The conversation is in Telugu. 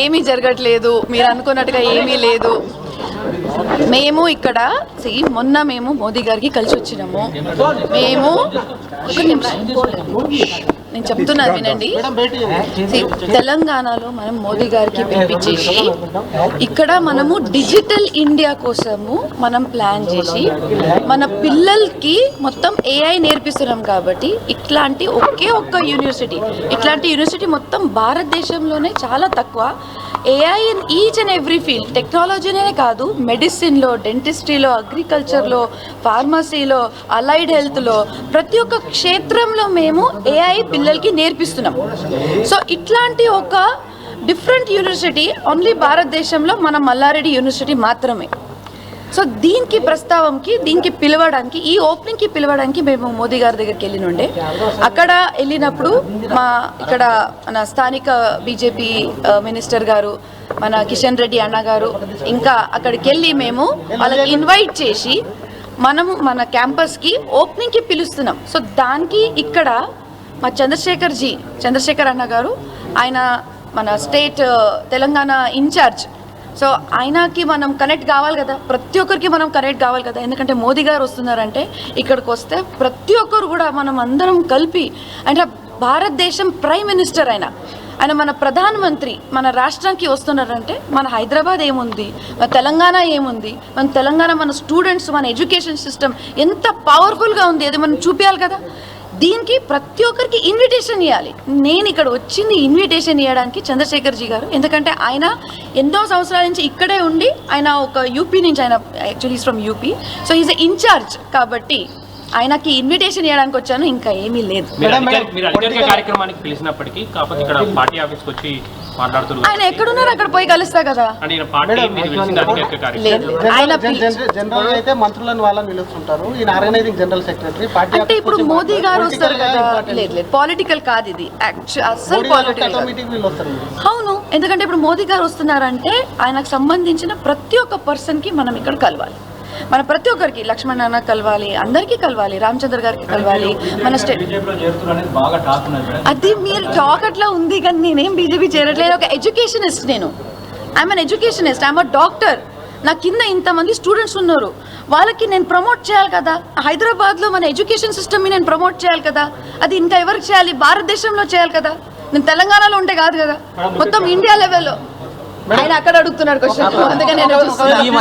ఏమీ జరగట్లేదు, మీరు అనుకున్నట్టుగా ఏమీ లేదు. మేము ఇక్కడ మొన్న మేము మోదీ గారికి కలిసి వచ్చినాము. మేము ఒక నిమిషం నేను చెప్తున్నాను వినండి. తెలంగాణలో మనం మోదీ గారికి పిలిపించేసి ఇక్కడ మనము డిజిటల్ ఇండియా కోసము మనం ప్లాన్ చేసి మన పిల్లలకి మొత్తం ఏఐ నేర్పిస్తున్నాం. కాబట్టి ఇట్లాంటి ఒకే ఒక్క యూనివర్సిటీ, ఇట్లాంటి యూనివర్సిటీ మొత్తం భారతదేశంలోనే చాలా తక్కువ. AI in each and every field, టెక్నాలజీనే కాదు, మెడిసిన్లో, డెంటిస్ట్రీలో, అగ్రికల్చర్లో, ఫార్మసీలో, అలైడ్ హెల్త్లో, ప్రతి ఒక్క క్షేత్రంలో మేము ఏఐ పిల్లలకి నేర్పిస్తున్నాం. సో ఇట్లాంటి ఒక డిఫరెంట్ యూనివర్సిటీ ఓన్లీ భారతదేశంలో మన మల్లారెడ్డి యూనివర్సిటీ మాత్రమే. సో దీనికి ప్రస్తావంకి, దీనికి పిలవడానికి, ఈ ఓపెనింగ్కి పిలవడానికి మేము మోదీ గారి దగ్గరికి వెళ్ళినుండే. అక్కడ వెళ్ళినప్పుడు ఇక్కడ మన స్థానిక బీజేపీ మినిస్టర్ గారు, మన కిషన్ రెడ్డి అన్న గారు, ఇంకా అక్కడికి వెళ్ళి మేము వాళ్ళకి ఇన్వైట్ చేసి మనము మన క్యాంపస్కి ఓపెనింగ్కి పిలుస్తున్నాం. సో దానికి ఇక్కడ మా చంద్రశేఖర్ అన్న గారు, ఆయన మన స్టేట్ తెలంగాణ ఇన్ఛార్జ్. సో ఆయనకి మనం కనెక్ట్ కావాలి కదా, ప్రతి ఒక్కరికి మనం కనెక్ట్ కావాలి కదా. ఎందుకంటే మోదీ గారు వస్తున్నారంటే ఇక్కడికి వస్తే ప్రతి ఒక్కరు కూడా మనం అందరం కలిపి, అంటే భారతదేశం ప్రైమ్ మినిస్టర్ ఆయన మన ప్రధానమంత్రి మన రాష్ట్రానికి వస్తున్నారంటే మన హైదరాబాద్ ఏముంది, మన తెలంగాణ ఏముంది, మన స్టూడెంట్స్, మన ఎడ్యుకేషన్ సిస్టమ్ ఎంత పవర్ఫుల్గా ఉంది, అది మనం చూపించాలి కదా. దీనికి ప్రతి ఒక్కరికి ఇన్విటేషన్ ఇవ్వాలి. నేను ఇక్కడ వచ్చింది ఇన్విటేషన్ ఇవ్వడానికి చంద్రశేఖర్జీ గారు. ఎందుకంటే ఆయన ఎన్నో సంవత్సరాల నుంచి ఇక్కడే ఉండి, ఆయన ఒక యూపీ నుంచి, ఆయన actually from UP, so is incharge. కాబట్టి ఆయనకి ఇన్విటేషన్ ఇవ్వడానికి వచ్చాను, ఇంకా ఏమీ లేదు. కార్యక్రమానికి పిలిచినప్పటికీ కాకపోతే ఇక్కడ పార్టీ ఆఫీస్కి వచ్చి మాట్లాడుతున్నారు. ఆయన ఎక్కడున్నారు అక్కడ పోయి కలుస్తా కదా. అంటే ఇప్పుడు మోదీ గారు వస్తారు కదా. లేదు, పాలిటికల్ కాదు ఇది, అసలు పాలిటికల్. అవును, ఎందుకంటే ఇప్పుడు మోదీ గారు వస్తున్నారంటే ఆయనకు సంబంధించిన ప్రతి ఒక్క పర్సన్ కి మనం ఇక్కడ కలవాలి. మన ప్రతి ఒక్కరికి, లక్ష్మణ్ అన్న కలవాలి, అందరికీ కలవాలి, రామచంద్ర గారికి కలవాలి. మన స్టేట్ అది మీరు టాక్ అట్లా ఉంది, కానీ నేనేం బీజేపీ చేరట్లేదు. ఒక educationist, I'm an educationist, I'm a doctor. నా కింద ఇంతమంది స్టూడెంట్స్ ఉన్నారు, వాళ్ళకి నేను ప్రమోట్ చేయాలి కదా. హైదరాబాద్లో మన ఎడ్యుకేషన్ సిస్టమ్ని నేను ప్రమోట్ చేయాలి కదా. అది ఇంకా ఎవరికి చేయాలి? భారతదేశంలో చేయాలి కదా. నేను తెలంగాణలో ఉంటే కాదు కదా, మొత్తం ఇండియా లెవెల్లో. ఆయన అక్కడ అడుగుతున్నాడు క్వశ్చన్, అందుకని నేను